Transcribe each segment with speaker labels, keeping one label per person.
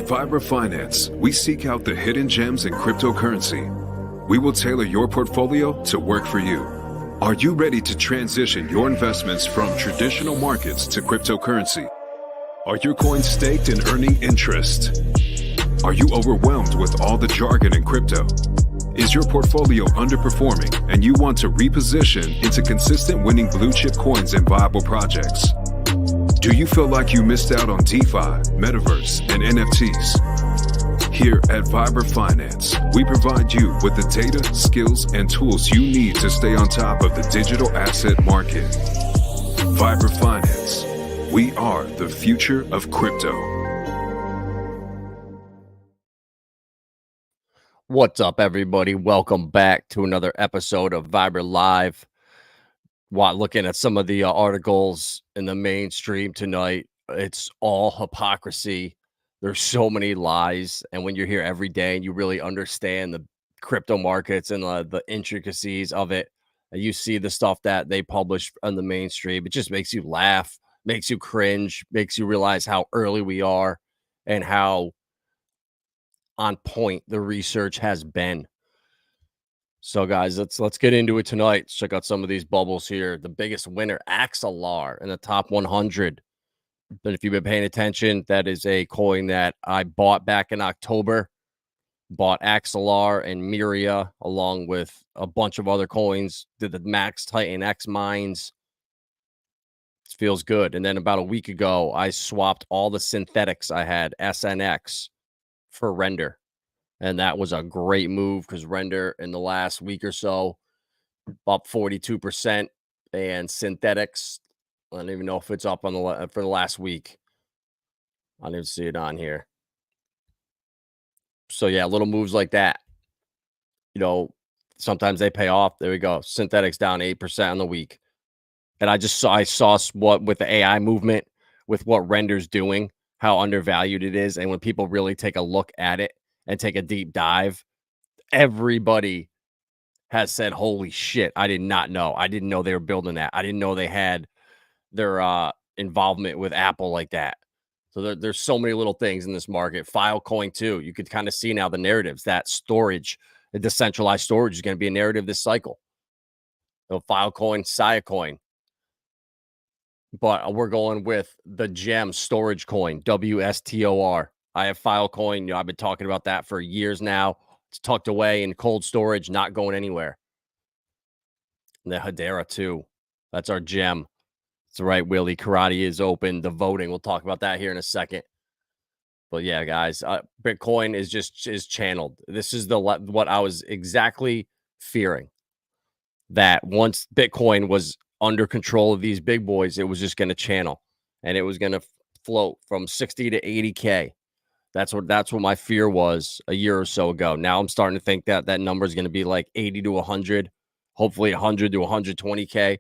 Speaker 1: At Vibra Finance, we seek out the hidden gems in cryptocurrency. We will tailor your portfolio to work for you. Are you ready to transition your investments from traditional markets to cryptocurrency? Are your coins staked and earning interest? Are you overwhelmed with all the jargon in crypto? Is your portfolio underperforming and you want to reposition into consistent winning blue chip coins and viable projects? Do you feel like you missed out on DeFi, Metaverse, and NFTs? Here at Vibra Finance, we provide you with the data, skills, and tools you need to stay on top of the digital asset market. Vibra Finance. We are the future of crypto.
Speaker 2: What's up, everybody? Welcome back to another episode of Vibra Live. While looking at some of the articles in the mainstream tonight, it's all hypocrisy. There's so many lies. And when you're here every day and you really understand the crypto markets and the intricacies of it, and you see the stuff that they publish on the mainstream, it just makes you laugh, makes you cringe, makes you realize how early we are and how on point the research has been. So guys, let's get into it tonight. Let's check out some of these bubbles here. The biggest winner, Axelar, in the top 100. But if you've been paying attention, that is a coin that I bought back in October. Bought Axelar and Miria along with a bunch of other coins. Did the Max Titan X mines. It feels good. And then about a week ago, I swapped all the synthetics I had, SNX, for Render. And that was a great move because Render in the last week or so up 42%, and synthetics, I don't even know if it's up on for the last week. I didn't see it on here. So yeah, little moves like that, you know, sometimes they pay off. There we go. Synthetics down 8% on the week. And I saw what with the AI movement, with what Render's doing, how undervalued it is. And when people really take a look at it and take a deep dive, everybody has said, holy shit, I did not know. I didn't know they were building that. I didn't know they had their involvement with Apple like that. So there's so many little things in this market. Filecoin too. You could kind of see now the narratives, that storage, the decentralized storage is going to be a narrative this cycle. So Filecoin, Siacoin. But we're going with the gem storage coin, WSTOR. I have Filecoin. You know, I've been talking about that for years now. It's tucked away in cold storage, not going anywhere. And the Hedera too. That's our gem. That's right. Willie Karate is open. The voting. We'll talk about that here in a second. But yeah, guys, Bitcoin is channeled. This is what I was exactly fearing. That once Bitcoin was under control of these big boys, it was just going to channel, and it was going to float from 60 to 80K. That's what my fear was a year or so ago. Now I'm starting to think that number is going to be like 80 to 100, hopefully 100 to 120K,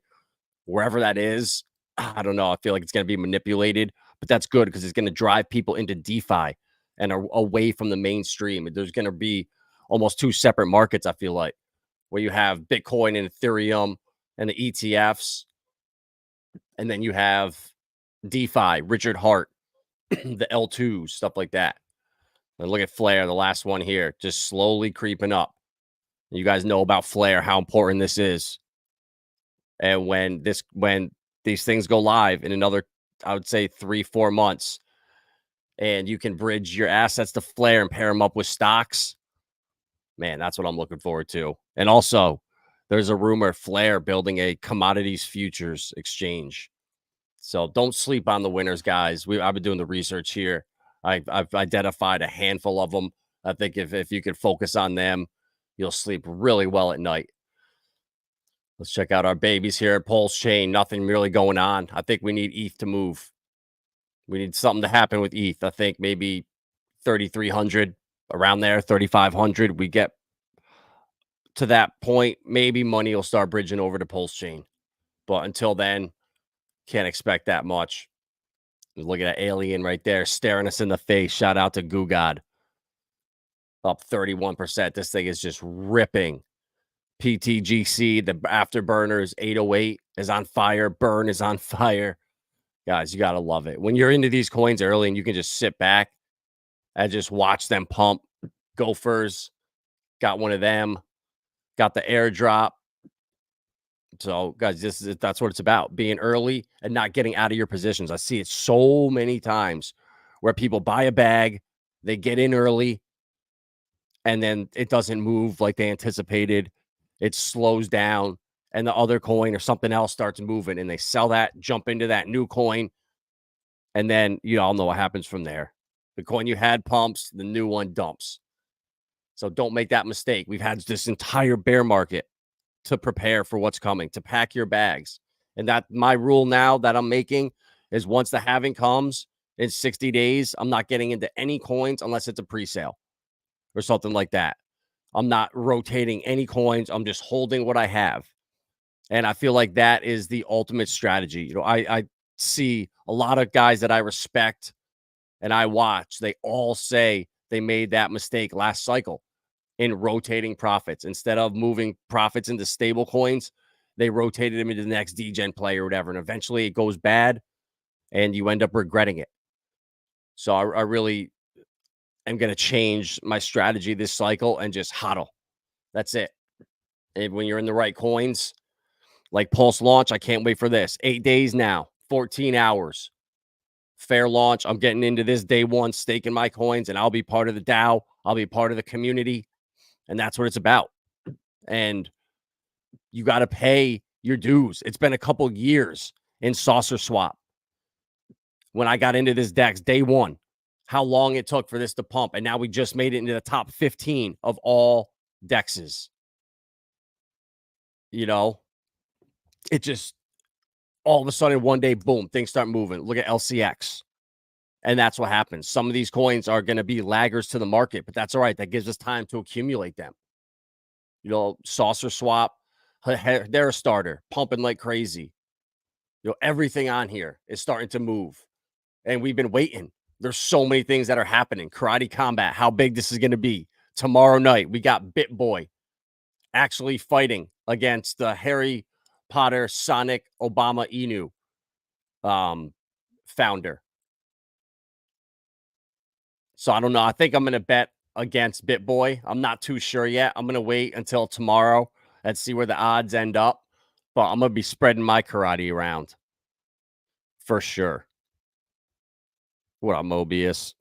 Speaker 2: wherever that is. I don't know. I feel like it's going to be manipulated, but that's good because it's going to drive people into DeFi and away from the mainstream. There's going to be almost two separate markets, I feel like, where you have Bitcoin and Ethereum and the ETFs, and then you have DeFi, Richard Hart, the L2, stuff like that. And look at Flare, the last one here, just slowly creeping up. You guys know about Flare, how important this is. And when these things go live in another, I would say 3-4 months, and you can bridge your assets to Flare and pair them up with stocks, man, that's what I'm looking forward to. And also, there's a rumor Flare building a commodities futures exchange. So don't sleep on the winners, guys. I've been doing the research here. I've identified a handful of them. I think if you could focus on them, you'll sleep really well at night. Let's check out our babies here at Pulsechain. Nothing really going on. I think we need ETH to move. We need something to happen with ETH. I think maybe 3,300, around there, 3,500. We get to that point, maybe money will start bridging over to Pulsechain. But until then, can't expect that much. Look at that alien right there staring us in the face. Shout out to Goo God. Up 31%. This thing is just ripping. PTGC, the afterburners, 808 is on fire. Burn is on fire. Guys, you got to love it. When you're into these coins early and you can just sit back and just watch them pump. Gophers, got one of them, got the airdrop. So, guys, that's what it's about, being early and not getting out of your positions. I see it so many times where people buy a bag, they get in early, and then it doesn't move like they anticipated. It slows down, and the other coin or something else starts moving, and they sell that, jump into that new coin, and then you all know what happens from there. The coin you had pumps, the new one dumps. So don't make that mistake. We've had this entire bear market to prepare for what's coming, to pack your bags. And that my rule now that I'm making is once the halving comes in 60 days, I'm not getting into any coins unless it's a pre-sale or something like that. I'm not rotating any coins. I'm just holding what I have. And I feel like that is the ultimate strategy. I see a lot of guys that I respect and I watch, they all say they made that mistake last cycle in rotating profits. Instead of moving profits into stable coins, they rotated them into the next degen play or whatever. And eventually it goes bad and you end up regretting it. So I really am going to change my strategy this cycle and just hodl. That's it. And when you're in the right coins, like PulseLaunch, I can't wait for this. 8 days now, 14 hours. Fair launch. I'm getting into this day one, staking my coins, and I'll be part of the DAO. I'll be part of the community. And that's what it's about. And you got to pay your dues. It's been a couple years in Saucerswap. When I got into this DEX, day one, how long it took for this to pump. And now we just made it into the top 15 of all DEXs. It just all of a sudden one day, boom, things start moving. Look at LCX. And that's what happens. Some of these coins are going to be laggers to the market, but that's all right. That gives us time to accumulate them. Saucerswap, they're a starter, pumping like crazy. Everything on here is starting to move. And we've been waiting. There's so many things that are happening. Karate Combat, how big this is going to be. Tomorrow night, we got BitBoy actually fighting against the Harry Potter, Sonic, Obama, Inu founder. So I don't know. I think I'm going to bet against BitBoy. I'm not too sure yet. I'm going to wait until tomorrow and see where the odds end up. But I'm going to be spreading my karate around for sure. What up, Mobius?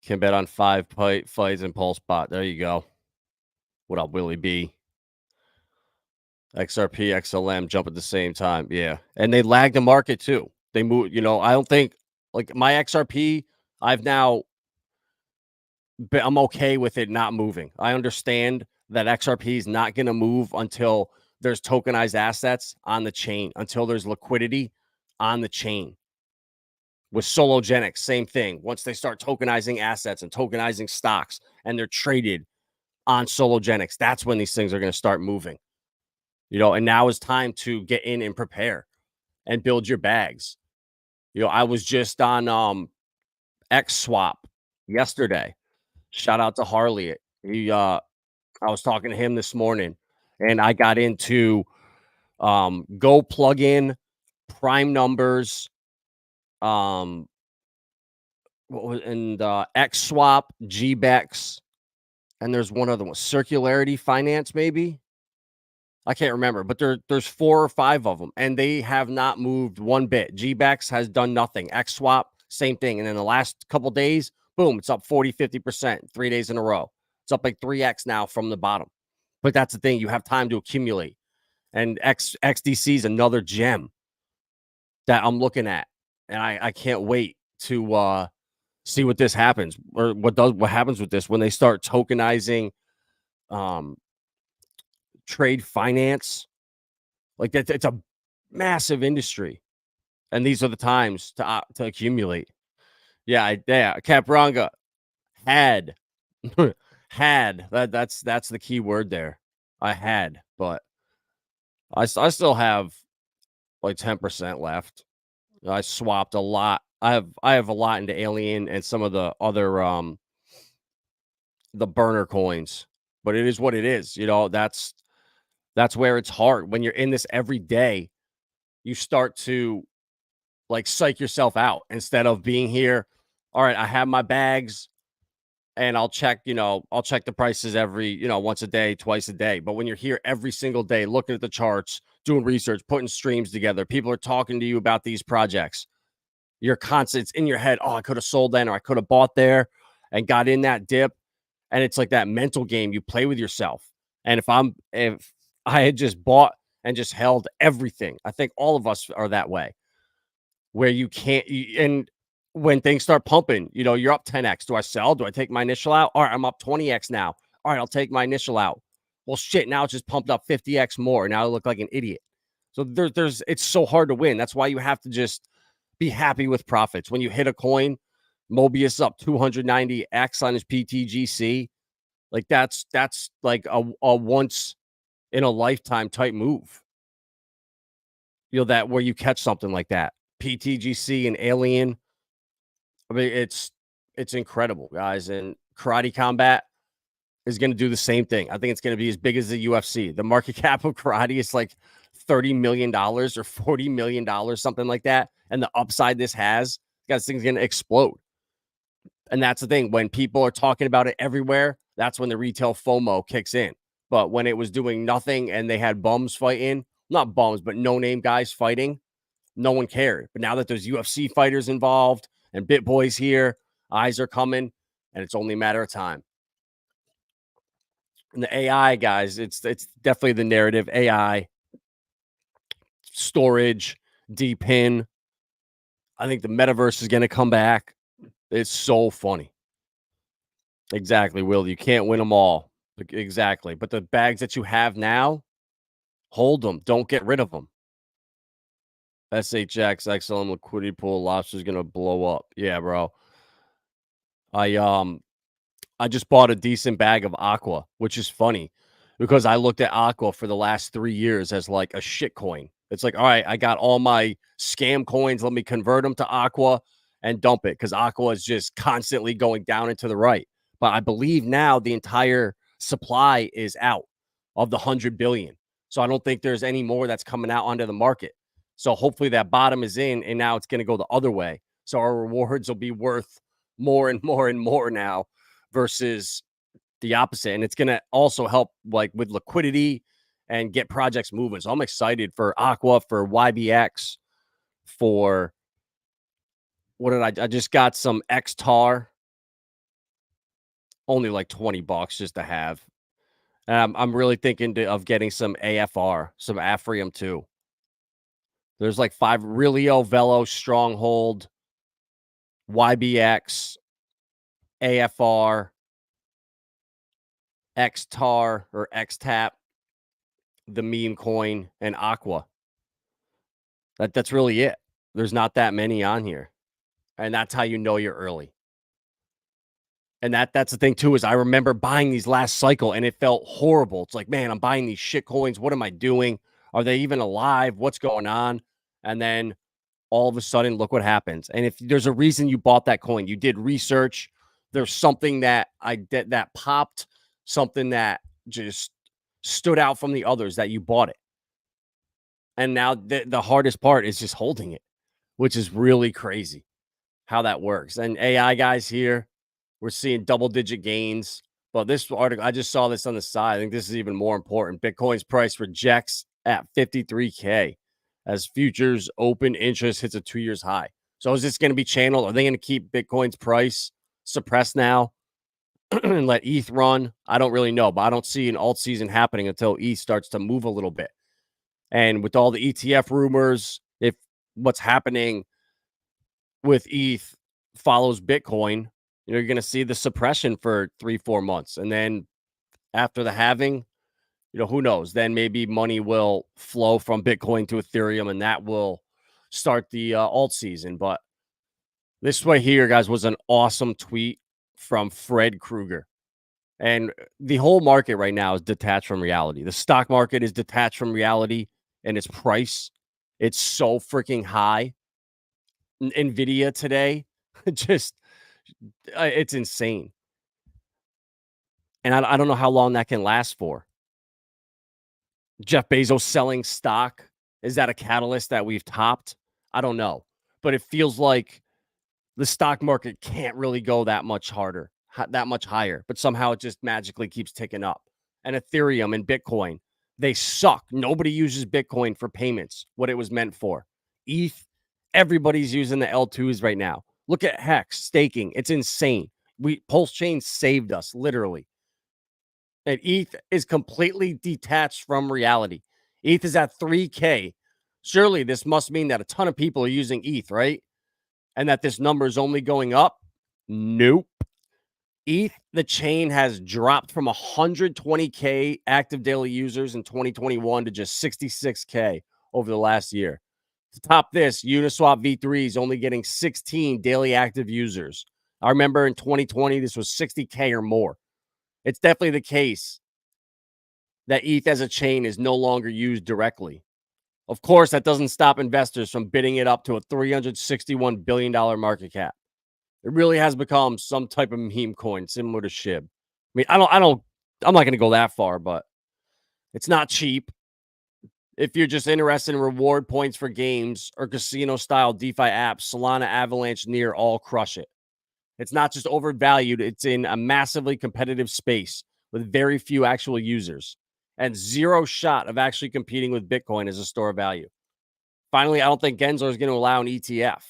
Speaker 2: Can bet on 5 fights in PulseBot. There you go. What up, Willie B? XRP, XLM jump at the same time. Yeah. And they lag the market too. They move, I don't think like my XRP, I'm okay with it not moving. I understand that XRP is not going to move until there's tokenized assets on the chain, until there's liquidity on the chain. With Sologenics, same thing. Once they start tokenizing assets and tokenizing stocks and they're traded on Sologenics, that's when these things are going to start moving. And now is time to get in and prepare and build your bags. I was just on XSwap yesterday. Shout out to Harley. I was talking to him this morning and I got into Go plug in prime numbers, and XSwap, GBEX, and there's one other one, Circularity Finance, maybe. I can't remember, but there's 4 or 5 of them, and they have not moved one bit. GBEX has done nothing. XSwap, same thing. And in the last couple days, boom, it's up 40, 50%, 3 days in a row. It's up like 3x now from the bottom. But that's the thing. You have time to accumulate. And XDC is another gem that I'm looking at. And I can't wait to see what this happens, or what happens with this when they start tokenizing trade finance. Like that, it's a massive industry, and these are the times to accumulate. Yeah, Capranga had that's the key word there. I had, but I still have like 10% left. I swapped a lot. I have a lot into Alien and some of the other the burner coins, but it is what it is. That's where it's hard when you're in this every day. You start to like psych yourself out instead of being here all right, I have my bags and I'll check the prices every, once a day, twice a day. But when you're here every single day, looking at the charts, doing research, putting streams together, people are talking to you about these projects. You're constant, it's in your head. Oh, I could have sold then, or I could have bought there and got in that dip. And it's like that mental game you play with yourself. And if I had just bought and just held everything, I think all of us are that way, where you can't, and when things start pumping, you're up 10x. Do I sell? Do I take my initial out? All right, I'm up 20x now. All right, I'll take my initial out. Well, shit, now it's just pumped up 50x more. Now I look like an idiot. So it's so hard to win. That's why you have to just be happy with profits. When you hit a coin, Mobius up 290x on his PTGC, like that's like a once in a lifetime type move. That where you catch something like that. PTGC and Alien. I mean, it's incredible, guys. And Karate Combat is going to do the same thing. I think it's going to be as big as the UFC. The market cap of Karate is like $30 million or $40 million, something like that. And the upside this has, guys, thing's going to explode. And that's the thing. When people are talking about it everywhere, that's when the retail FOMO kicks in. But when it was doing nothing and they had bums fighting, not bums, but no-name guys fighting, no one cared. But now that there's UFC fighters involved and BitBoy's here, eyes are coming, and it's only a matter of time. And the AI, guys, it's definitely the narrative. AI, storage, DPIN. I think the metaverse is going to come back. It's so funny. Exactly, Will. You can't win them all. Exactly. But the bags that you have now, hold them. Don't get rid of them. SHX, XLM liquidity pool, lobster's going to blow up. Yeah, bro. I just bought a decent bag of Aqua, which is funny because I looked at Aqua for the last 3 years as like a shit coin. It's like, all right, I got all my scam coins. Let me convert them to Aqua and dump it because Aqua is just constantly going down and to the right. But I believe now the entire supply is out of the 100 billion. So I don't think there's any more that's coming out onto the market. So hopefully that bottom is in and now it's going to go the other way. So our rewards will be worth more and more and more now versus the opposite. And it's going to also help like with liquidity and get projects moving. So I'm excited for Aqua, for YBX, for what did I just got some XTAR, only like $20 just to have. I'm really thinking of getting some AFR, some Afrium too. There's like 5 Relio, Velo, Stronghold, YBX, AFR, XTAR or XTAP, the meme coin, and Aqua. That's really it. There's not that many on here. And that's how you know you're early. And that's the thing too, is I remember buying these last cycle and it felt horrible. It's like, man, I'm buying these shit coins. What am I doing? Are they even alive? What's going on? And then all of a sudden, look what happens. And if there's a reason you bought that coin, you did research, there's something that that popped, something that just stood out from the others that you bought it. And now the hardest part is just holding it, which is really crazy how that works. And AI guys here, we're seeing double-digit gains. But this article, I just saw this on the side. I think this is even more important. Bitcoin's price rejects at 53K as futures open interest hits a 2 years high. So is this going to be channeled? Are they going to keep Bitcoin's price suppressed now and let ETH run? I don't really know, but I don't see an alt season happening until ETH starts to move a little bit. And with all the ETF rumors, if what's happening with ETH follows Bitcoin, you're going to see the suppression for 3-4 months. And then after the halving, who knows? Then maybe money will flow from Bitcoin to Ethereum, and that will start the alt season. But this right here, guys, was an awesome tweet from Fred Krueger. And the whole market right now is detached from reality. The stock market is detached from reality and its price. It's so freaking high. NVIDIA today, just, it's insane. And I don't know how long that can last for. Jeff Bezos selling stock. Is that a catalyst that we've topped? I don't know. But it feels like the stock market can't really go that much harder, that much higher, but somehow it just magically keeps ticking up. And Ethereum and Bitcoin, they suck. Nobody uses Bitcoin for payments, what it was meant for. ETH, everybody's using the L2s right now. Look at HEX staking. It's insane. Pulsechain saved us, literally. And ETH is completely detached from reality. ETH is at 3K. Surely this must mean that a ton of people are using ETH, right? And that this number is only going up? Nope. ETH, the chain, has dropped from 120K active daily users in 2021 to just 66K over the last year. To top this, Uniswap V3 is only getting 16 daily active users. I remember in 2020, this was 60K or more. It's definitely the case that ETH as a chain is no longer used directly. Of course, that doesn't stop investors from bidding it up to a $361 billion market cap. It really has become some type of meme coin similar to SHIB. I mean, I'm not going to go that far, but it's not cheap. If you're just interested in reward points for games or casino style DeFi apps, Solana, Avalanche, Near all crush it. It's not just overvalued, it's in a massively competitive space with very few actual users and zero shot of actually competing with Bitcoin as a store of value. Finally, I don't think Gensler is going to allow an ETF.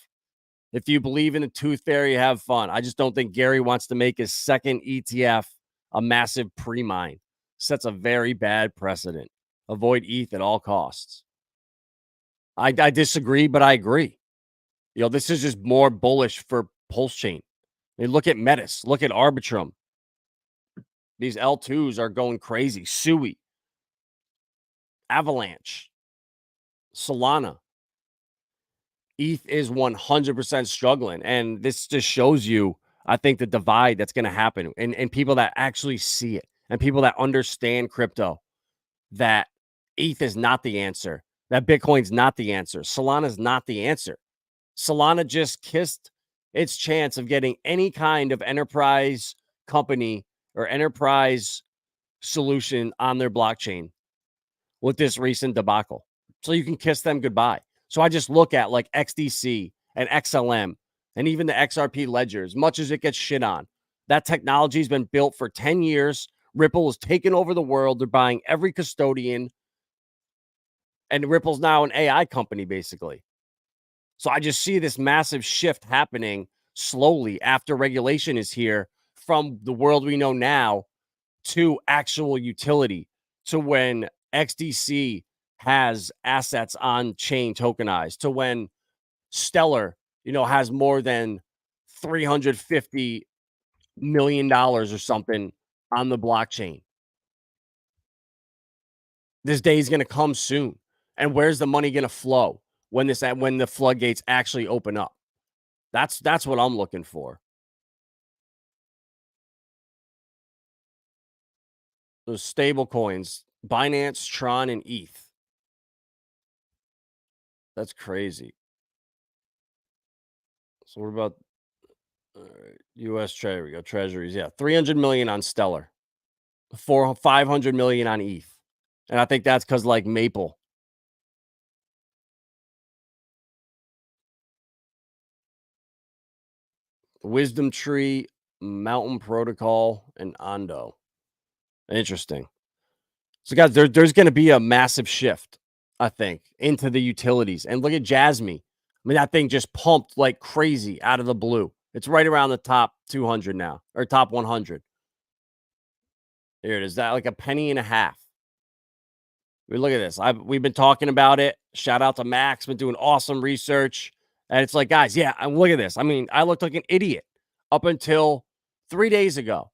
Speaker 2: If you believe in the tooth fairy, have fun. I just don't think Gary wants to make his second ETF a massive pre-mine. Sets a very bad precedent. Avoid ETH at all costs. I disagree, but I agree. This is just more bullish for Pulsechain. I mean, look at Metis. Look at Arbitrum. These L2s are going crazy. Sui. Avalanche. Solana. ETH is 100% struggling. And this just shows you, I think, the divide that's going to happen. And people that actually see it. And people that understand crypto. That ETH is not the answer. That Bitcoin's not the answer. Solana's not the answer. Solana just kissed its chance of getting any kind of enterprise company or enterprise solution on their blockchain with this recent debacle. So you can kiss them goodbye. So I just look at like XDC and XLM and even the XRP ledger, as much as it gets shit on. That technology has been built for 10 years. Ripple has taken over the world. They're buying every custodian. And Ripple's now an AI company, basically. So I just see this massive shift happening slowly after regulation is here from the world we know now to actual utility, to when XDC has assets on chain tokenized, to when Stellar, has more than $350 million or something on the blockchain. This day is going to come soon. And where's the money going to flow when the floodgates actually open up? That's what I'm looking for. Those stable coins, Binance, Tron, and ETH. That's crazy. So what about U.S. Treasury? We go Treasuries. Yeah, 300 million on Stellar, 500 million on ETH, and I think that's because like Maple. Wisdom Tree, Mountain Protocol, and Ondo. Interesting. So, guys, there's going to be a massive shift, I think, into the utilities. And look at Jasmy. I mean, that thing just pumped like crazy out of the blue. It's right around the top 200 now, or top 100. Here it is. That like a penny and a half. I mean, look at this. We've been talking about it. Shout out to Max. Been doing awesome research. And it's like, guys, yeah, look at this. I mean, I looked like an idiot up until 3 days ago.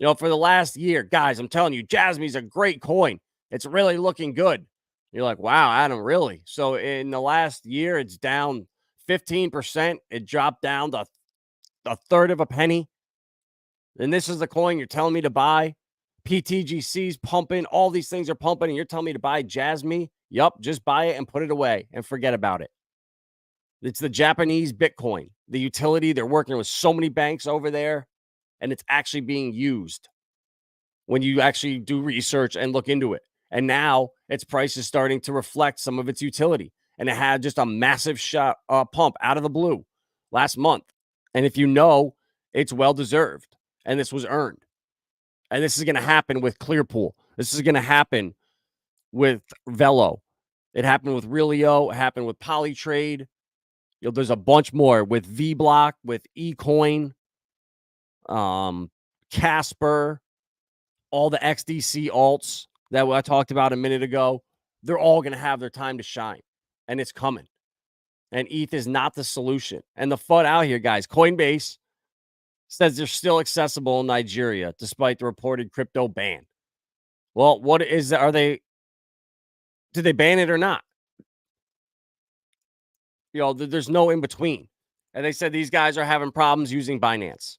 Speaker 2: For the last year, guys, I'm telling you, Jasmy's a great coin. It's really looking good. You're like, wow, Adam, really? So in the last year, it's down 15%. It dropped down to a third of a penny. And this is the coin you're telling me to buy. PTGC's pumping. All these things are pumping. And you're telling me to buy Jasmy? Yup, just buy it and put it away and forget about it. It's the Japanese Bitcoin, the utility. They're working with so many banks over there, and it's actually being used when you actually do research and look into it. And now its price is starting to reflect some of its utility. And it had just a massive pump out of the blue last month. And if you know, it's well-deserved, and this was earned. And this is going to happen with Clearpool. This is going to happen with Velo. It happened with Realio. It happened with Polytrade. There's a bunch more with VBlock, with eCoin, Casper, all the XDC alts that I talked about a minute ago. They're all going to have their time to shine, and it's coming. And ETH is not the solution. And the FUD out here, guys, Coinbase says they're still accessible in Nigeria despite the reported crypto ban. Well, what is that? Did they ban it or not? There's no in between. And they said these guys are having problems using Binance.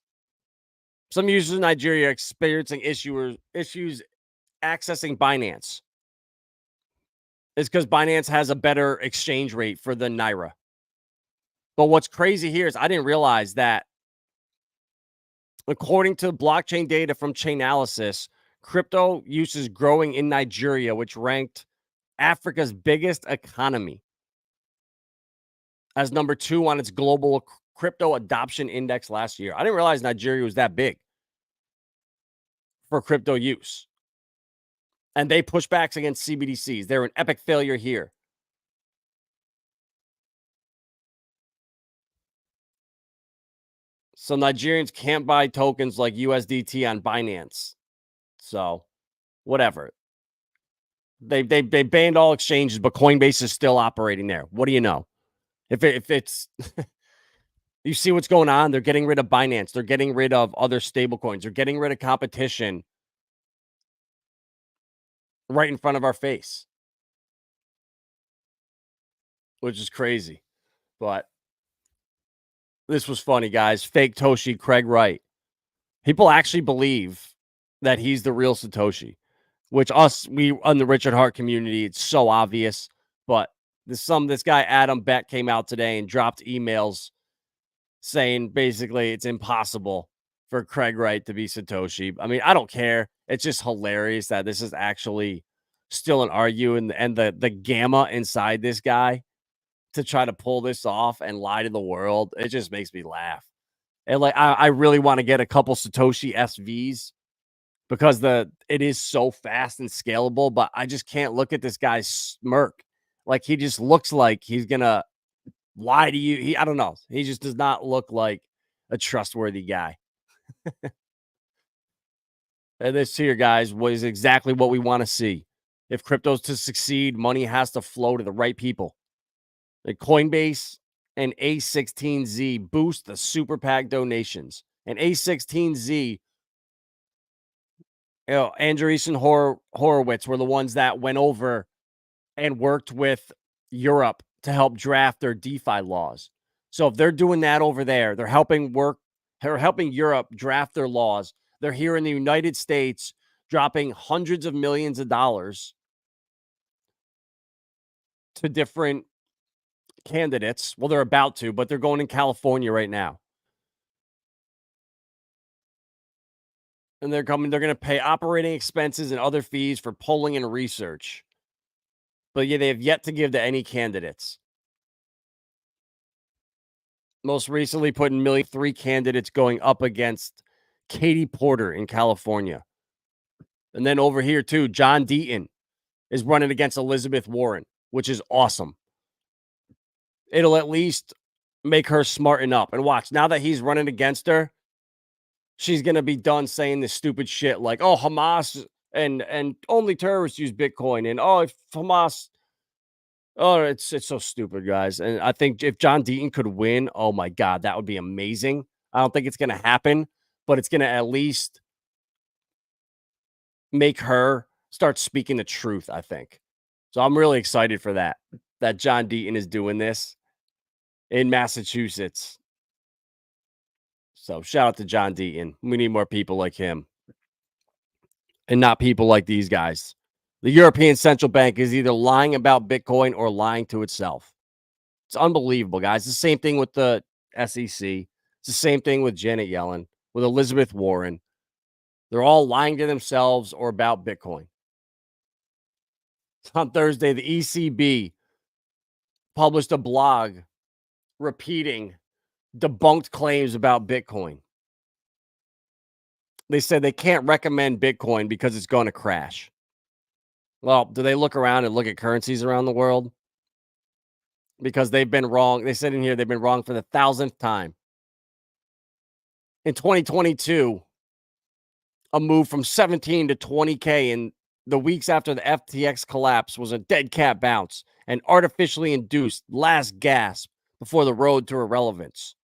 Speaker 2: Some users in Nigeria are experiencing issues accessing Binance. It's because Binance has a better exchange rate for the Naira. But what's crazy here is I didn't realize that according to blockchain data from Chainalysis, crypto use is growing in Nigeria, which ranked Africa's biggest economy as number 2 on its global crypto adoption index last year. I didn't realize Nigeria was that big for crypto use. And they push backs against CBDCs. They're an epic failure here. So Nigerians can't buy tokens like USDT on Binance. So whatever. They banned all exchanges, but Coinbase is still operating there. What do you know? If it's you see what's going on, they're getting rid of Binance. They're getting rid of other stable coins. They're getting rid of competition right in front of our face, which is crazy. But this was funny, guys. Fake Toshi, Craig Wright. People actually believe that he's the real Satoshi, which we on the Richard Hart community, it's so obvious. But this guy, Adam Beck, came out today and dropped emails saying basically it's impossible for Craig Wright to be Satoshi. I mean, I don't care. It's just hilarious that this is actually still an argument and the gamma inside this guy to try to pull this off and lie to the world. It just makes me laugh. And I really want to get a couple Satoshi SVs because it is so fast and scalable, but I just can't look at this guy's smirk. Like he just looks like he's gonna lie to you. I don't know. He just does not look like a trustworthy guy. And this here, guys, was exactly what we want to see. If crypto's to succeed, money has to flow to the right people. Like Coinbase and A16Z boost the super PAC donations. And A16Z, Andreessen Horowitz were the ones that went over and worked with Europe to help draft their DeFi laws. So if they're doing that over there, they're helping Europe draft their laws. They're here in the United States dropping hundreds of millions of dollars to different candidates. Well, they're about to, but they're going in California right now. And they're going to pay operating expenses and other fees for polling and research. But yeah, they have yet to give to any candidates. Most recently put in 3 candidates going up against Katie Porter in California. And then over here too, John Deaton is running against Elizabeth Warren, which is awesome. It'll at least make her smarten up. And watch, now that he's running against her, she's going to be done saying this stupid shit like, oh, Hamas and only terrorists use Bitcoin. And, oh, if Hamas, oh, it's so stupid, guys. And I think if John Deaton could win, oh, my God, that would be amazing. I don't think it's going to happen, but it's going to at least make her start speaking the truth, I think. So I'm really excited for that John Deaton is doing this in Massachusetts. So shout out to John Deaton. We need more people like him and not people like these guys. The European Central Bank is either lying about Bitcoin or lying to itself. It's unbelievable, guys. It's the same thing with the SEC. It's the same thing with Janet Yellen, with Elizabeth Warren. They're all lying to themselves or about Bitcoin. On Thursday, the ECB published a blog repeating debunked claims about Bitcoin. They said they can't recommend Bitcoin because it's going to crash. Well, do they look around and look at currencies around the world? Because they've been wrong. They said in here they've been wrong for the 1,000th time. In 2022, a move from 17 to 20K in the weeks after the FTX collapse was a dead cat bounce, an artificially induced last gasp before the road to irrelevance.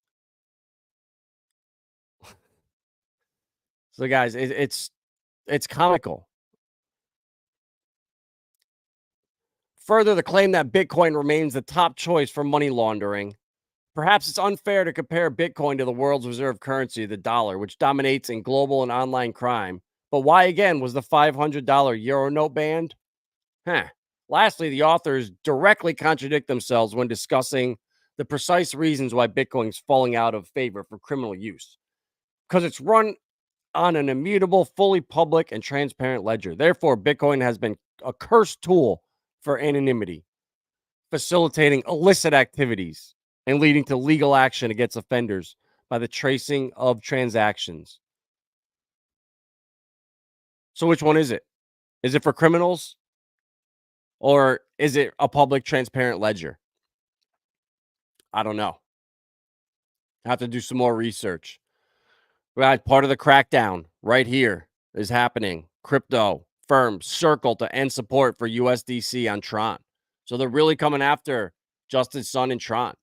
Speaker 2: So, guys, it's comical. Further, the claim that Bitcoin remains the top choice for money laundering. Perhaps it's unfair to compare Bitcoin to the world's reserve currency, the dollar, which dominates in global and online crime. But why again was the $500 euro note banned? Huh. Lastly, the authors directly contradict themselves when discussing the precise reasons why Bitcoin's falling out of favor for criminal use. Because it's run on an immutable, fully public, and transparent ledger. Therefore, Bitcoin has been a cursed tool for anonymity, facilitating illicit activities and leading to legal action against offenders by the tracing of transactions. So, which one is it? Is it for criminals or is it a public, transparent ledger? I don't know. I have to do some more research. Right, part of the crackdown right here is happening. Crypto firms circle to end support for USDC on Tron. So they're really coming after Justin Sun and Tron.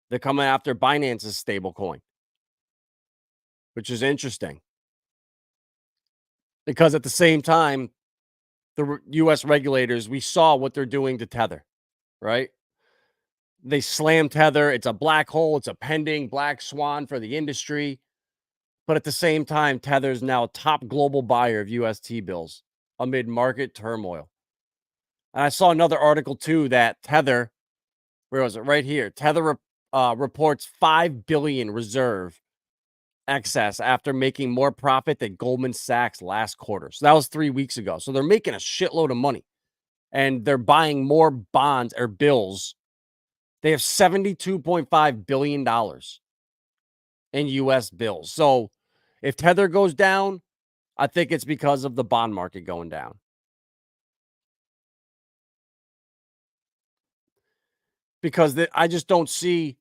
Speaker 2: They're coming after Binance's stablecoin, which is interesting because at the same time, the US regulators, we saw what they're doing to Tether, right? They slammed Tether. It's a black hole. It's a pending black swan for the industry. But at the same time, Tether is now a top global buyer of UST bills amid market turmoil. And I saw another article too that Tether, where was it? Right here. Tether reports 5 billion reserve excess after making more profit than Goldman Sachs last quarter. So that was 3 weeks ago. So they're making a shitload of money and they're buying more bonds or bills. They have $72.5 billion in US bills. So if Tether goes down, I think it's because of the bond market going down. Because I just don't see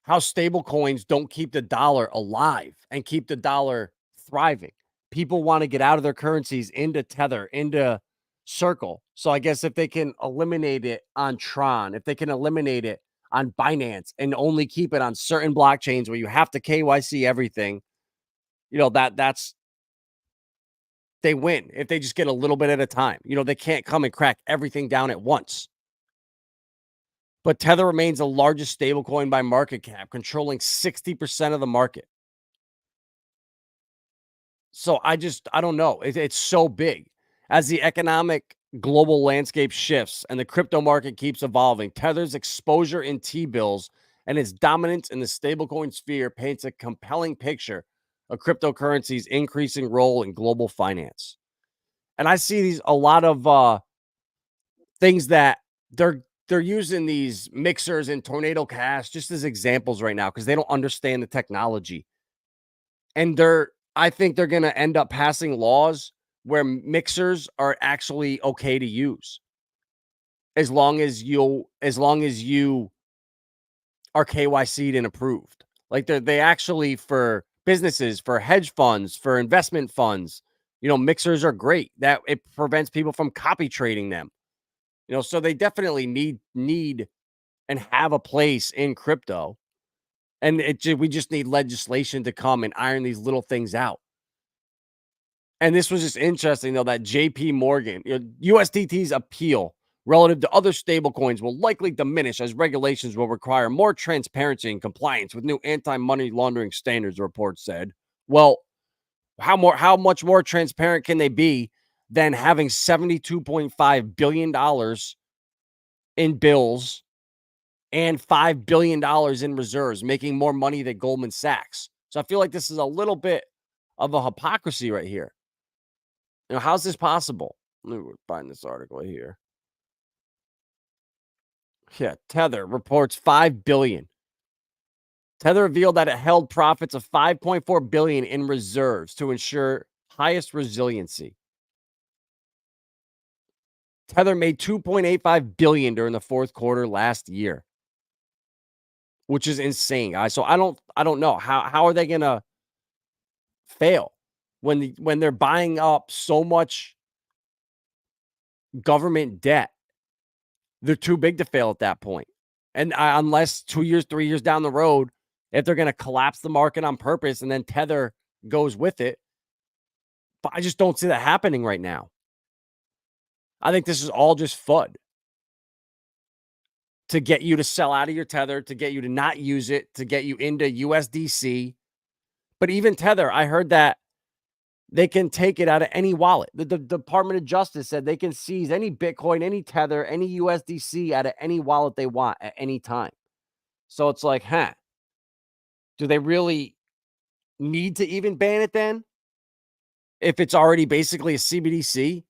Speaker 2: how stable coins don't keep the dollar alive and keep the dollar thriving. People want to get out of their currencies into Tether, into Circle. So I guess if they can eliminate it on Tron, if they can eliminate it on Binance and only keep it on certain blockchains where you have to KYC everything, that's they win if they just get a little bit at a time. They can't come and crack everything down at once. But Tether remains the largest stablecoin by market cap, controlling 60% of the market. So I don't know. It's so big. As the economic global landscape shifts and the crypto market keeps evolving, Tether's exposure in T-bills and its dominance in the stablecoin sphere paints a compelling picture of cryptocurrency's increasing role in global finance. And I see a lot of things that they're using these mixers and Tornado Cash just as examples right now because they don't understand the technology. And I think they're going to end up passing laws where mixers are actually okay to use as long as you are KYC'd and approved. Like they actually, for businesses, for hedge funds, for investment funds, mixers are great. That it prevents people from copy trading them. So they definitely need and have a place in crypto. And we just need legislation to come and iron these little things out. And this was just interesting, though, that JP Morgan, USDT's appeal relative to other stablecoins will likely diminish as regulations will require more transparency and compliance with new anti-money laundering standards, the report said. Well, how much more transparent can they be than having $72.5 billion in bills and $5 billion in reserves, making more money than Goldman Sachs? So I feel like this is a little bit of a hypocrisy right here. How's this possible? Let me find this article here. Yeah, Tether reports 5 billion Tether revealed that it held profits of $5.4 billion in reserves to ensure highest resiliency. Tether made $2.85 billion during the fourth quarter last year, which is insane, guys. So I don't know how are they gonna fail when they're buying up so much government debt. They're too big to fail at that point. And unless 2 years, 3 years down the road, if they're going to collapse the market on purpose and then Tether goes with it. But I just don't see that happening right now. I think this is all just FUD to get you to sell out of your Tether, to get you to not use it, to get you into USDC. But even Tether, I heard that they can take it out of any wallet. The Department of Justice said they can seize any Bitcoin, any Tether, any USDC out of any wallet they want at any time. So it's like, do they really need to even ban it then? If it's already basically a CBDC?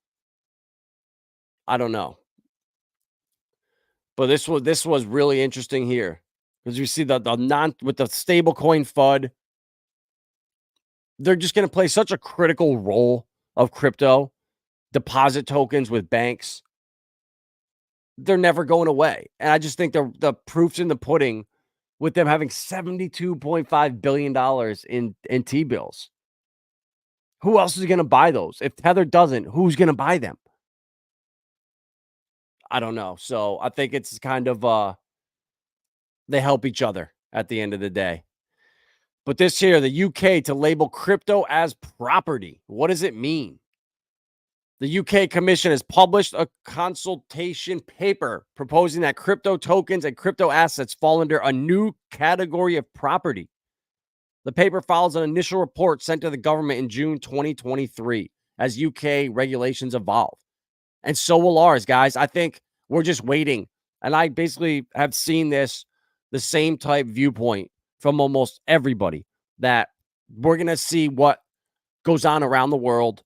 Speaker 2: I don't know. But this was really interesting here. Because you see the non with the stablecoin FUD, they're just going to play such a critical role of crypto, deposit tokens with banks. They're never going away. And I just think the proof's in the pudding with them having $72.5 billion in T-bills. Who else is going to buy those? If Tether doesn't, who's going to buy them? I don't know. So I think it's kind of they help each other at the end of the day. But this here, the UK to label crypto as property. What does it mean? The UK Commission has published a consultation paper proposing that crypto tokens and crypto assets fall under a new category of property. The paper follows an initial report sent to the government in June 2023 as UK regulations evolve. And so will ours, guys. I think we're just waiting. And I basically have seen the same type viewpoint from almost everybody, that we're going to see what goes on around the world,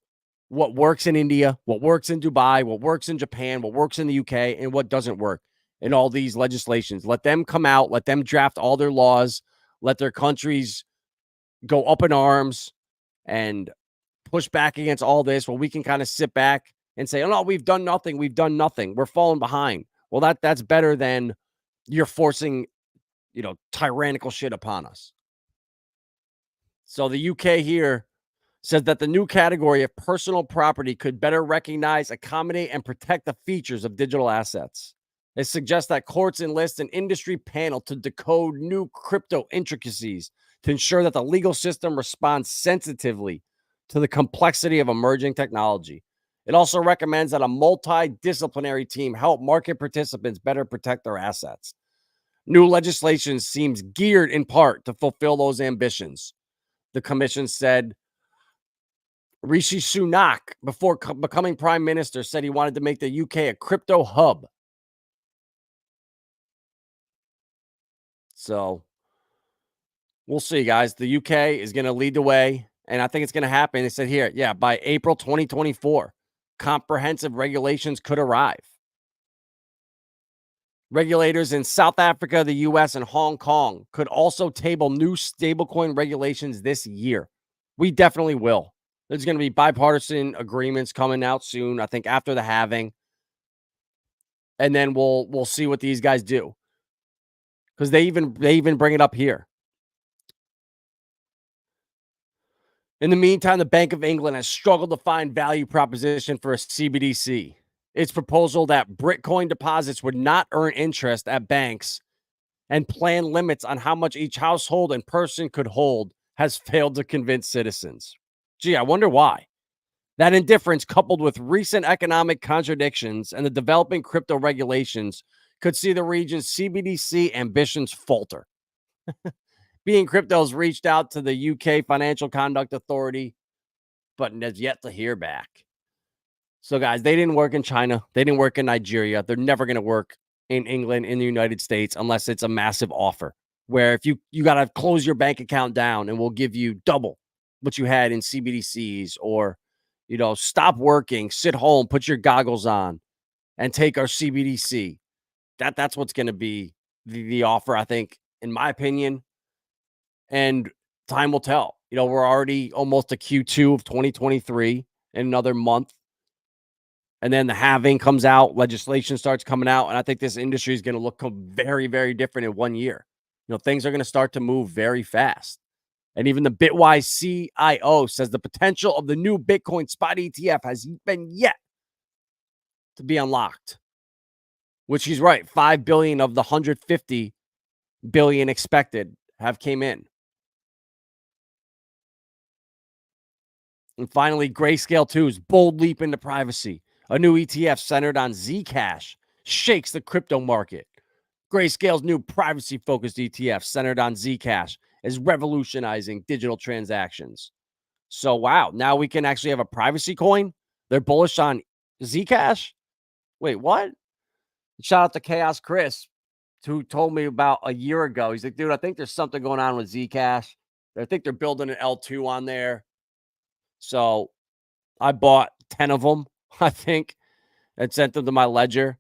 Speaker 2: what works in India, what works in Dubai, what works in Japan, what works in the UK, and what doesn't work in all these legislations. Let them come out, let them draft all their laws, let their countries go up in arms and push back against all this, where we can kind of sit back and say, oh no, we've done nothing. We're falling behind. Well, that's better than you're forcing, tyrannical shit upon us. So the UK here says that the new category of personal property could better recognize, accommodate, and protect the features of digital assets. It suggests that courts enlist an industry panel to decode new crypto intricacies to ensure that the legal system responds sensitively to the complexity of emerging technology. It also recommends that a multidisciplinary team help market participants better protect their assets. New legislation seems geared in part to fulfill those ambitions. The commission said Rishi Sunak, before becoming prime minister, said he wanted to make the UK a crypto hub. So we'll see, guys. The UK is going to lead the way, and I think it's going to happen. They said here, by April 2024, comprehensive regulations could arrive. Regulators in South Africa, the US, and Hong Kong could also table new stablecoin regulations this year. We definitely will. There's going to be bipartisan agreements coming out soon, I think after the halving. And then we'll see what these guys do. Because they even bring it up here. In the meantime, the Bank of England has struggled to find value proposition for a CBDC. Its proposal that Bitcoin deposits would not earn interest at banks and plan limits on how much each household and person could hold has failed to convince citizens. Gee, I wonder why. That indifference, coupled with recent economic contradictions and the developing crypto regulations, could see the region's CBDC ambitions falter. Being Crypto's reached out to the UK Financial Conduct Authority, but has yet to hear back. So, guys, they didn't work in China. They didn't work in Nigeria. They're never going to work in England, in the United States, unless it's a massive offer where if you got to close your bank account down and we'll give you double what you had in CBDCs, or, stop working, sit home, put your goggles on and take our CBDC. That's what's going to be the offer, I think, in my opinion. And time will tell. We're already almost to Q2 of 2023 in another month. And then the halving comes out, legislation starts coming out, and I think this industry is going to look very, very different in 1 year. Things are going to start to move very fast. And even the Bitwise CIO says the potential of the new Bitcoin spot ETF has been yet to be unlocked, which he's right. 5 billion of the 150 billion expected have came in. And finally, Grayscale 2's bold leap into privacy. A new ETF centered on Zcash shakes the crypto market. Grayscale's new privacy-focused ETF centered on Zcash is revolutionizing digital transactions. So, wow, now we can actually have a privacy coin? They're bullish on Zcash? Wait, what? Shout out to Chaos Chris, who told me about a year ago. He's like, dude, I think there's something going on with Zcash. I think they're building an L2 on there. So I bought 10 of them, I think, and sent them to my ledger.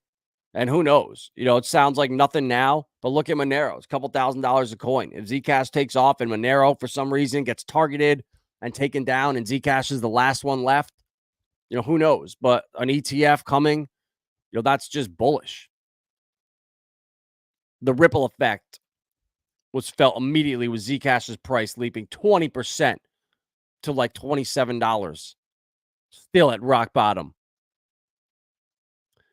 Speaker 2: And who knows? It sounds like nothing now, but look at Monero. It's a couple $1,000s a coin. If Zcash takes off and Monero, for some reason, gets targeted and taken down, and Zcash is the last one left, who knows? But an ETF coming, that's just bullish. The ripple effect was felt immediately with Zcash's price leaping 20% to like $27, still at rock bottom.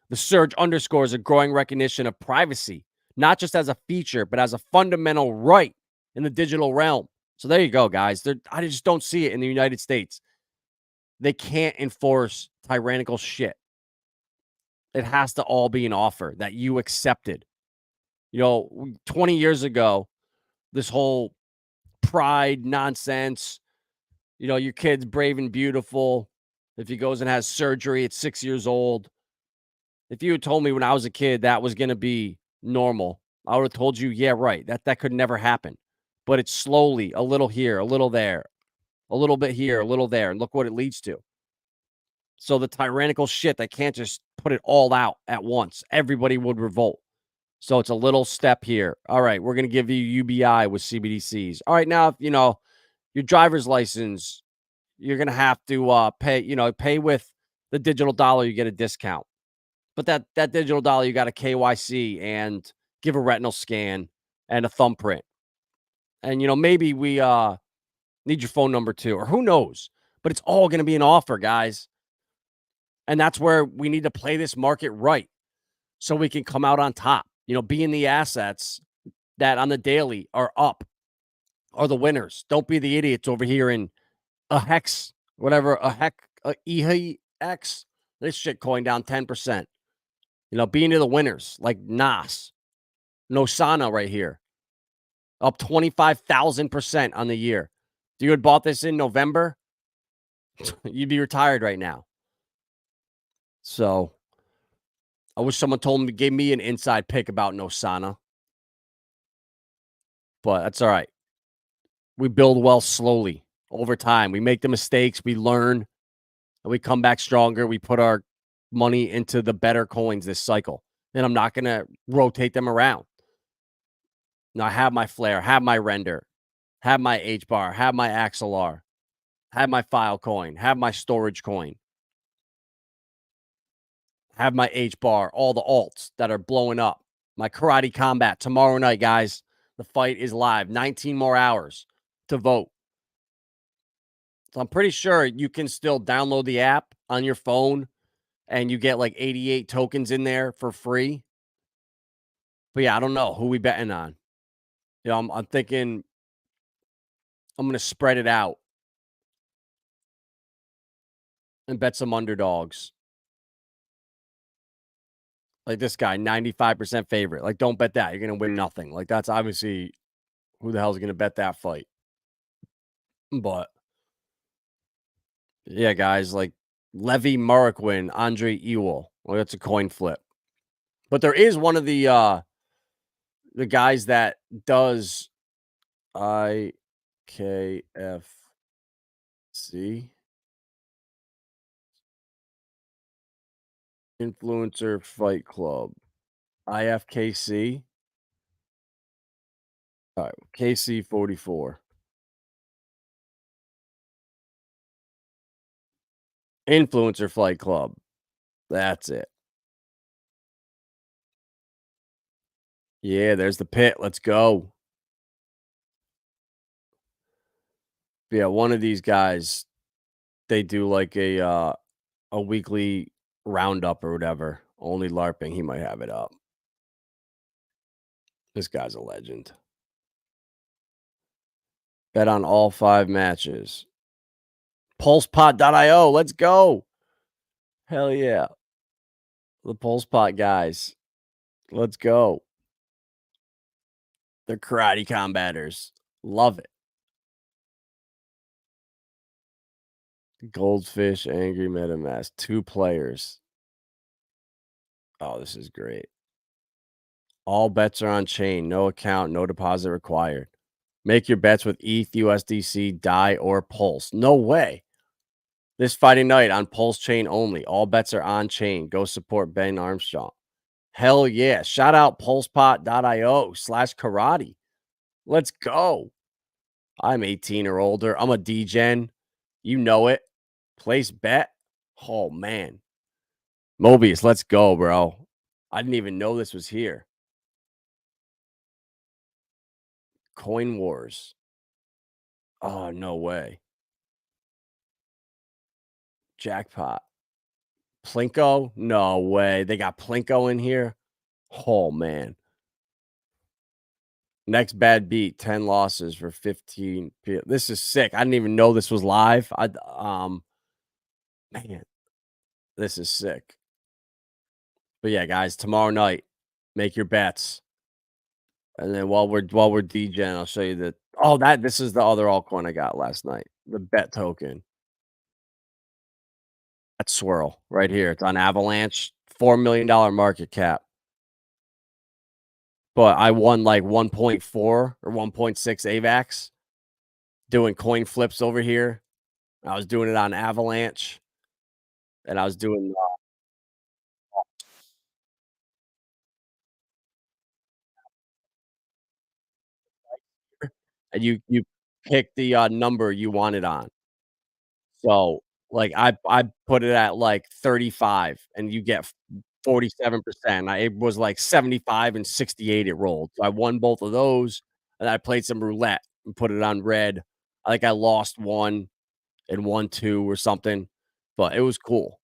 Speaker 2: The surge underscores a growing recognition of privacy, not just as a feature, but as a fundamental right in the digital realm. So there you go, guys. I just don't see it in the United States. They can't enforce tyrannical shit. It has to all be an offer that you accepted. 20 years ago, this whole pride nonsense, your kid's brave and beautiful. If he goes and has surgery at 6 years old, if you had told me when I was a kid that was going to be normal, I would have told you, yeah, right. That could never happen. But it's slowly, a little here, a little there, a little bit here, a little there. And look what it leads to. So the tyrannical shit, they can't just put it all out at once. Everybody would revolt. So it's a little step here. All right, we're going to give you UBI with CBDCs. All right, now, your driver's license, you're going to have to pay with the digital dollar, you get a discount. But that digital dollar, you got a KYC and give a retinal scan and a thumbprint. And, maybe we need your phone number too, or who knows? But it's all going to be an offer, guys. And that's where we need to play this market right so we can come out on top. Be in the assets that on the daily are up, are the winners. Don't be the idiots over here in eHEX, whatever, eHEX. This shit coin down 10%. Be into the winners like Nas, Nosana right here, up 25,000% on the year. If you had bought this in November, you'd be retired right now. So I wish someone gave me an inside pick about Nosana. But that's all right. We build wealth slowly over time. We make the mistakes, we learn, and we come back stronger. We put our money into the better coins this cycle. And I'm not going to rotate them around. Now, I have my Flare, have my Render, have my HBAR, have my Axelar, have my Filecoin, have my storage coin, have my HBAR, all the alts that are blowing up. My Karate Combat tomorrow night, guys. The fight is live. 19 more hours to vote. So I'm pretty sure you can still download the app on your phone and you get like 88 tokens in there for free. But yeah, I don't know who we betting on. I'm thinking I'm going to spread it out and bet some underdogs. Like this guy, 95% favorite. Like, don't bet that. You're going to win nothing. Like, that's obviously who the hell is going to bet that fight. But yeah, guys, like Levy Murriquin, Andre Ewell. Well, that's a coin flip. But there is one of the guys that does IKFC Influencer Fight Club. IFKC. All right, KC44. Influencer Flight Club. That's it. Yeah, there's the pit. Let's go. Yeah, one of these guys, they do like a weekly roundup or whatever. Only LARPing, he might have it up. This guy's a legend. Bet on all 5 matches. Pulsepot.io. Let's go. Hell yeah. The Pulsepot guys. Let's go. They're karate combaters. Love it. Goldfish, Angry MetaMask. 2 players. Oh, this is great. All bets are on chain. No account, no deposit required. Make your bets with ETH, USDC, DAI, or Pulse. No way. This Friday night on Pulsechain only. All bets are on chain. Go support Ben Armstrong. Hell yeah. Shout out pulsepot.io/karate. Let's go. I'm 18 or older. I'm a DGen. You know it. Place bet. Oh, man. Mobius, let's go, bro. I didn't even know this was here. Coin Wars. Oh, no way. Jackpot. Plinko? No way. They got Plinko in here. Oh, man. Next bad beat, 10 losses for 15. This is sick. I didn't even know this was live. Man, this is sick. But yeah, guys, tomorrow night, make your bets. And then while we're DJing, I'll show you that. Oh, this is the other altcoin I got last night. The bet token. That swirl right here. It's on Avalanche. $4 million market cap. But I won like 1.4 or 1.6 AVAX doing coin flips over here. I was doing it on Avalanche. And I was doing and you pick the number you want it on. So, like, I put it at, like, 35, and you get 47%. It was, like, 75 and 68 it rolled. So I won both of those, and I played some roulette and put it on red. I think I lost 1 and won 2 or something, but it was cool.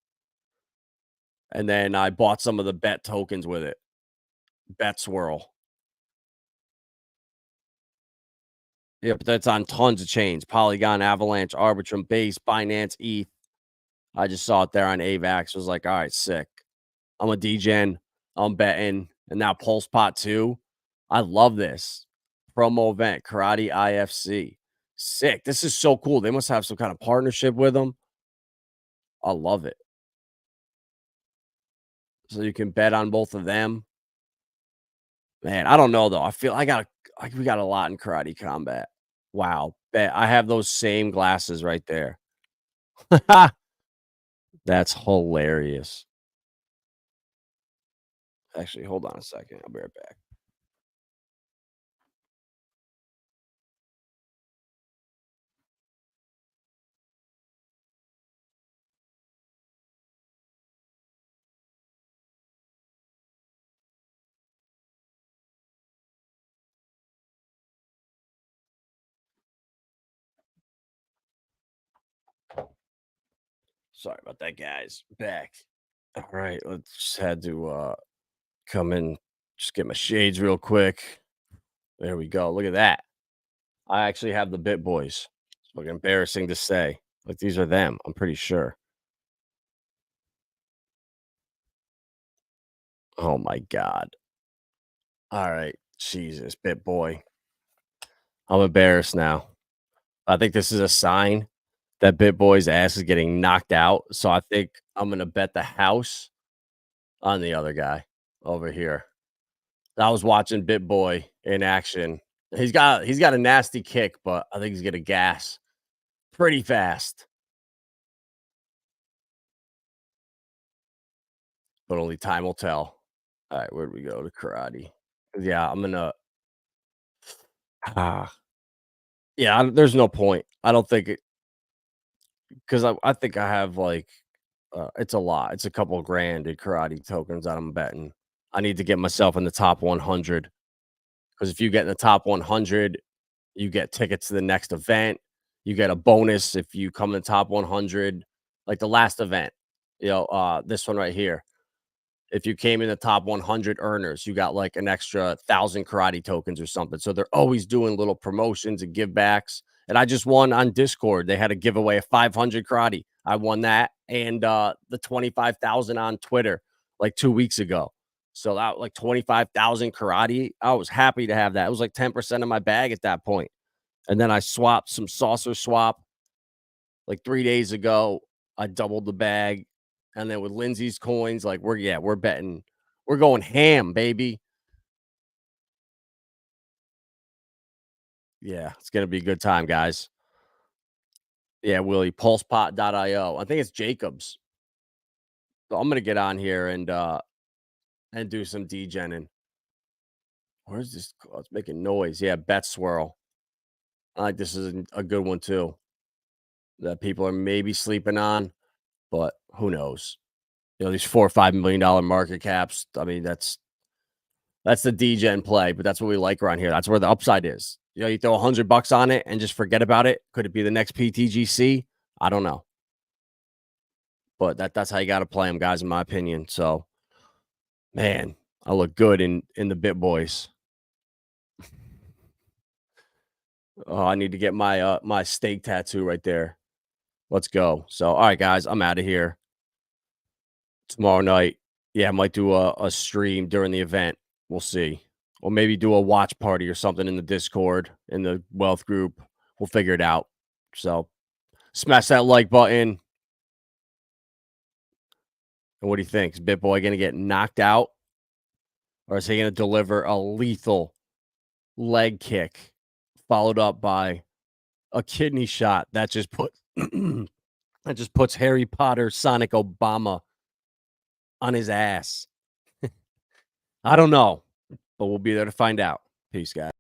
Speaker 2: And then I bought some of the bet tokens with it. Bet swirl. Yeah, but that's on tons of chains: Polygon, Avalanche, Arbitrum, Base, Binance, ETH. I just saw it there on AVAX, was like, "Alright, sick." I'm a DGen, I'm betting, and now Pulsepot too. I love this. Promo event, Karate IFC. Sick. This is so cool. They must have some kind of partnership with them. I love it. So you can bet on both of them. Man, I don't know though. I feel we got a lot in Karate Combat. Wow. Bet I have those same glasses right there. That's hilarious. Actually, hold on a second. I'll be right back. Sorry about that, guys. Back. All right, let's just had to come in, just get my shades real quick. There we go. Look at that. I actually have the Bit Boys. It's like embarrassing to say. Like these are them. I'm pretty sure. Oh my god. All right, Jesus, Bit Boy. I'm embarrassed now. I think this is a sign that Bit Boy's ass is getting knocked out. So I think I'm gonna bet the house on the other guy over here. I was watching Bit Boy in action. He's got a nasty kick, but I think he's gonna gas pretty fast. But only time will tell. All right, where do we go to karate? Yeah, I'm gonna. Ah, yeah, there's no point. I don't think it because I think I have like it's a lot. It's a couple grand in karate tokens that I'm betting. I need to get myself in the top 100 because if you get in the top 100, you get tickets to the next event. You get a bonus if you come in the top 100, like the last event. This one right here. If you came in the top 100 earners, you got like an extra 1,000 karate tokens or something. So they're always doing little promotions and give backs. And I just won on Discord. They had a giveaway of 500 karate. I won that and the 25,000 on Twitter like 2 weeks ago. So that like 25,000 karate. I was happy to have that. It was like 10% of my bag at that point. And then I swapped some saucer swap like 3 days ago. I doubled the bag. And then with Lindsay's coins, like we're betting, we're going ham, baby. Yeah, it's gonna be a good time, guys. Yeah, Willie, pulsepot.io. I think it's Jacobs. So I'm gonna get on here and do some degenning. Where's this? Oh, it's making noise. Yeah, bet swirl. I like this is a good one too. That people are maybe sleeping on, but who knows? These $4 or $5 million market caps. I mean, that's the degen play, but that's what we like around here. That's where the upside is. You throw $100 on it and just forget about it. Could it be the next PTGC? I don't know, but that's how you got to play them, guys, in my opinion. So, man, I look good in the bit boys. Oh, I need to get my steak tattoo right there. Let's go. So, all right, guys, I'm out of here. Tomorrow night, yeah, I might do a stream during the event. We'll see. Or maybe do a watch party or something in the Discord, in the wealth group. We'll figure it out. So smash that like button. And what do you think? Is BitBoy going to get knocked out? Or is he going to deliver a lethal leg kick followed up by a kidney shot that just puts Harry Potter Sonic Obama on his ass? I don't know, but we'll be there to find out. Peace, guys.